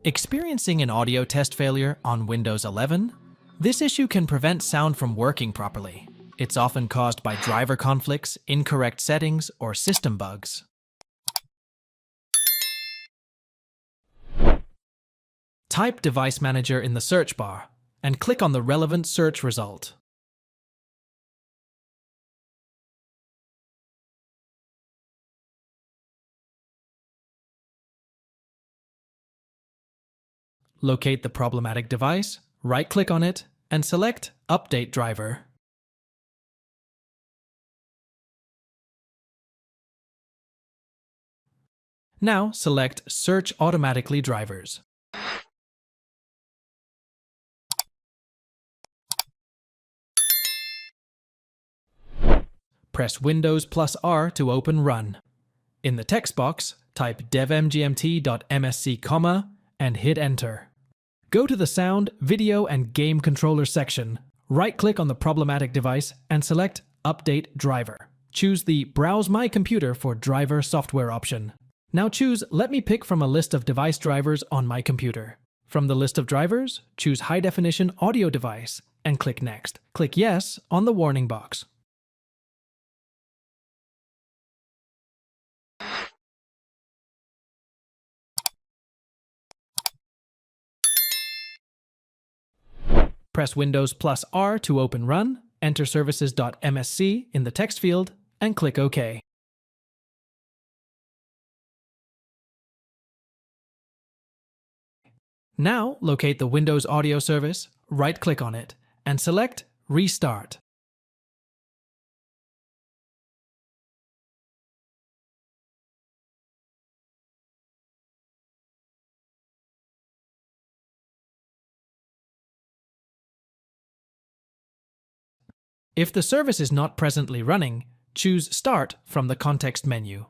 Experiencing an audio test failure on Windows 11? This issue can prevent sound from working properly. It's often caused by driver conflicts, incorrect settings, or system bugs. Type Device Manager in the search bar and click on the relevant search result. Locate the problematic device, right-click on it, and select Update Driver. Now select Search Automatically Drivers. Press Windows plus R to open Run. In the text box, type devmgmt.msc, and hit Enter. Go to the Sound, Video, and Game Controller section, right-click on the problematic device, and select Update Driver. Choose the Browse My Computer for Driver Software option. Now choose Let me pick from a list of device drivers on my computer. From the list of drivers, choose High Definition Audio Device, and click Next. Click Yes on the warning box. Press Windows plus R to open Run, enter services.msc in the text field, and click OK. Now locate the Windows Audio service, right-click on it, and select Restart. If the service is not presently running, choose Start from the context menu.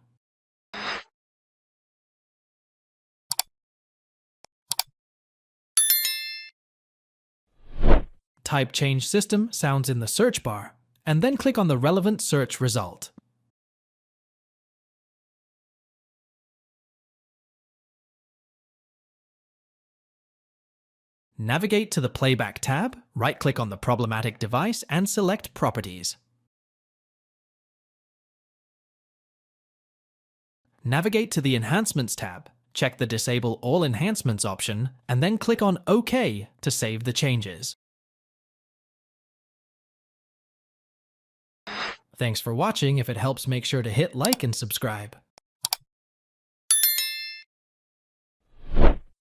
Type Change System Sounds in the search bar, and then click on the relevant search result. Navigate to the Playback tab, right-click on the problematic device, and select Properties. Navigate to the Enhancements tab, check the Disable All Enhancements option, and then click on OK to save the changes. Thanks for watching. If it helps, make sure to hit like and subscribe.